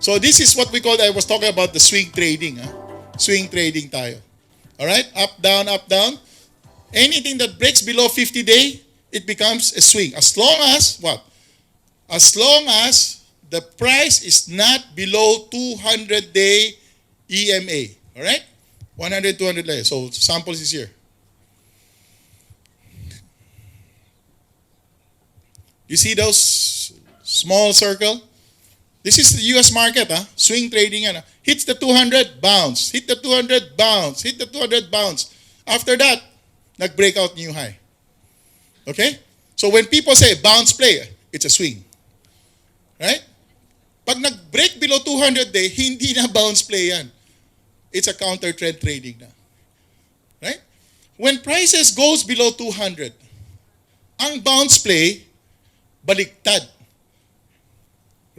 So this is what we call, I was talking about the swing trading. Swing trading tayo. Alright? Up, down, up, down. Anything that breaks below 50-day, it becomes a swing. As long as, what? As long as the price is not below 200-day EMA. Alright? 100, 200 days. So samples is here. You see those small circle? This is the US market, swing trading. Hits the 200, bounce. Hit the 200, bounce. Hit the 200, bounce. After that, nag-breakout new high. Okay? So when people say bounce play, it's a swing. Right? Pag nag-break below 200 day, hindi na bounce play yan. It's a counter trend trading na. Right? When prices goes below 200, ang bounce play, baliktad.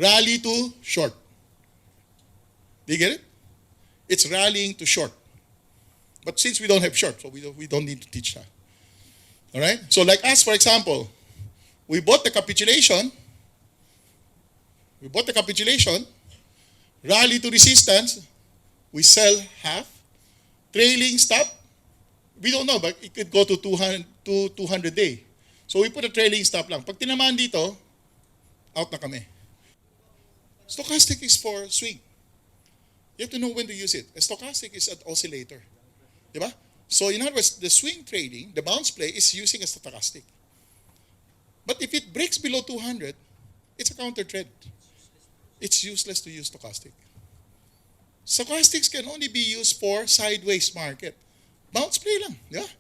Rally to short. Do you get it? It's rallying to short. But since we don't have short, so we don't need to teach that. All right? So like us, for example, we bought the capitulation. We bought the capitulation. Rally to resistance. We sell half. Trailing stop. We don't know, but it could go to 200 day. So we put a trailing stop lang. Pag tinamaan dito, out na kami. Stochastic is for swing. You have to know when to use it. A stochastic is an oscillator. Diba? So in other words, the swing trading, the bounce play is using a stochastic. But if it breaks below 200, it's a counter trend. It's useless to use stochastic. Stochastics can only be used for sideways market. Bounce play lang. Yeah?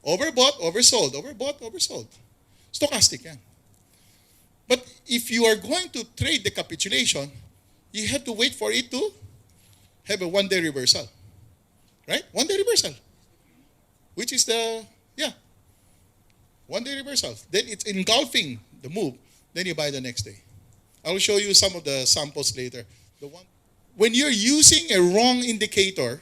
Overbought, oversold. Overbought, oversold. Stochastic yan. But if you are going to trade the capitulation, you have to wait for it to have a one-day reversal. Right? One-day reversal. Which is the, one-day reversal. Then it's engulfing the move. Then you buy the next day. I will show you some of the samples later. When you're using a wrong indicator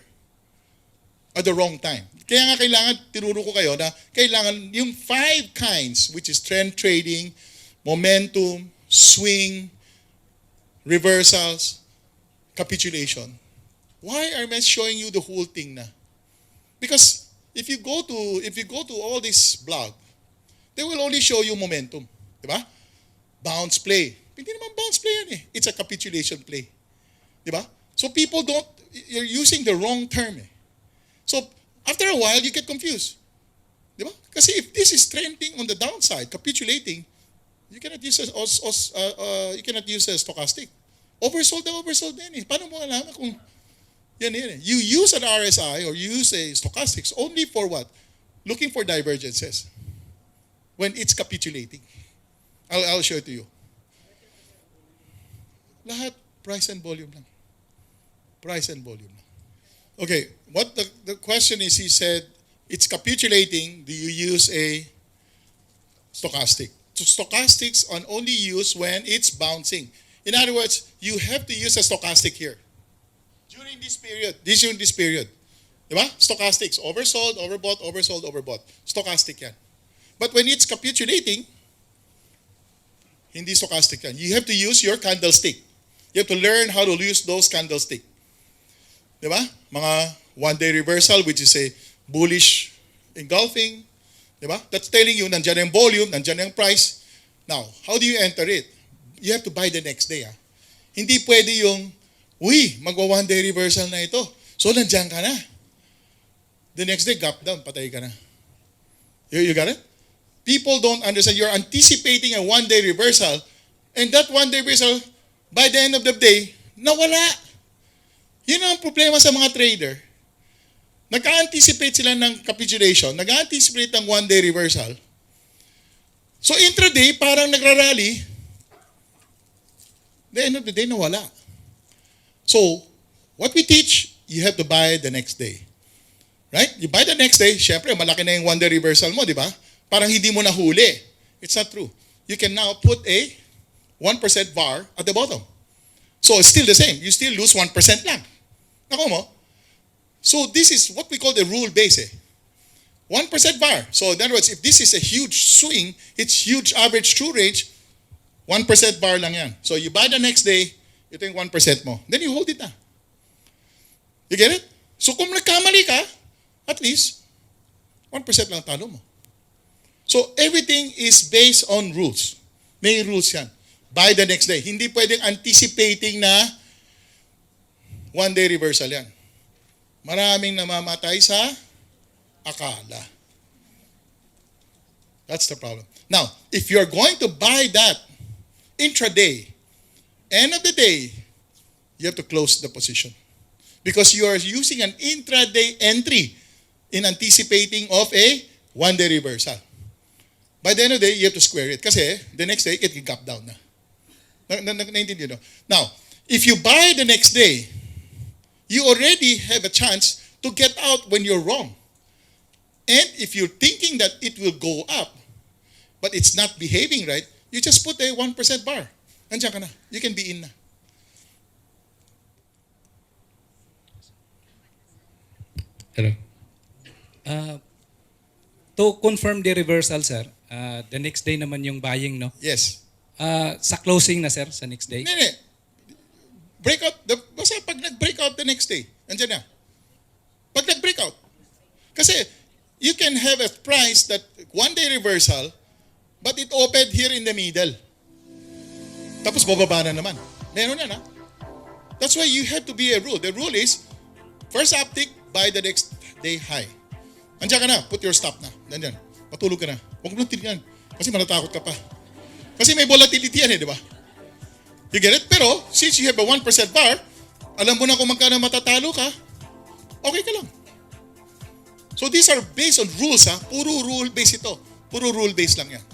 at the wrong time. Kaya nga kailangan, tinuro ko kayo na kailangan yung 5 kinds, which is trend trading, momentum, swing, reversals, capitulation. Why am I showing you the whole thing na? Because if you go to all this blog, they will only show you momentum, di ba? Bounce play. Hindi naman bounce play yan eh. It's a capitulation play. Di ba? So people you're using the wrong term eh. So after a while, you get confused. Di ba? Kasi if this is trending on the downside, capitulating, you cannot use a stochastic. Oversold na oversold na yan eh. Paano mo alam kung yan eh. You use an RSI or you use a stochastics only for what? Looking for divergences. When it's capitulating. I'll show it to you. Lahat price and volume lang. Price and volume lang. Okay, what the question is, he said, it's capitulating, do you use a stochastic? So stochastics are only used when it's bouncing. In other words, you have to use a stochastic here. During this period. Diba? Stochastics, oversold, overbought, oversold, overbought. Stochastic yan. But when it's capitulating, hindi stochastic yan. You have to use your candlestick. You have to learn how to use those candlesticks. Diba? Mga one-day reversal, which is a bullish engulfing. Diba? That's telling you, nandyan yung volume, nandyan yung price. Now, how do you enter it? You have to buy the next day. Hindi pwede yung, magwa one-day reversal na ito. So, nandyan ka na. The next day, gap down, patay ka na. You got it? People don't understand. You're anticipating a one-day reversal, and that one-day reversal, by the end of the day, nawala. Yun ang problema sa mga trader. Nag-anticipate sila ng capitulation, nag-anticipate ng one-day reversal. So intraday, parang nagrarally. The end of the day, nawala. So, what we teach, you have to buy the next day. Right? You buy the next day, syempre, malaki na yung one-day reversal mo, di ba? Parang hindi mo nahuli. It's not true. You can now put a 1% VAR at the bottom. So it's still the same. You still lose 1% lang. Nako mo? So this is what we call the rule base. 1% VAR. So in other words, if this is a huge swing, it's huge average true range, 1% VAR lang yan. So you buy the next day, ito yung 1% mo. Then you hold it na. You get it? So kung nagkamali ka, at least, 1% lang talo mo. So everything is based on rules. May rules yan. By the next day. Hindi pwedeng anticipating na one-day reversal yan. Maraming namamatay sa akala. That's the problem. Now, if you're going to buy that intraday, end of the day, you have to close the position. Because you are using an intraday entry in anticipating of a one-day reversal. By the end of the day, you have to square it. Kasi the next day, it can gap down na. Naintindihan nyo? Now, if you buy the next day, you already have a chance to get out when you're wrong. And if you're thinking that it will go up, but it's not behaving right, you just put a 1% bar. Nandiyan ka na. You can be in na. Hello. To confirm the reversal, sir, the next day naman yung buying, no? Yes. Sa closing na, sir, sa next day? Hindi. Breakout, basta pag nag-breakout the next day, nandiyan na. Pag nag-breakout. Kasi you can have a price that one-day reversal, but it opened here in the middle. Tapos bababa na naman. Meron na na. That's why you have to be a rule. The rule is, first uptick, buy the next day high. Andiyan ka na, put your stop na. Nandiyan. Matulog ka na. Huwag mo lang tingnan. Kasi manatakot ka pa. Kasi may volatility yan di ba? You get it? Pero, since you have a 1% bar, alam mo na kung magkano matatalo ka, okay ka lang. So these are based on rules ha. Puro rule based ito. Puro rule based lang yan.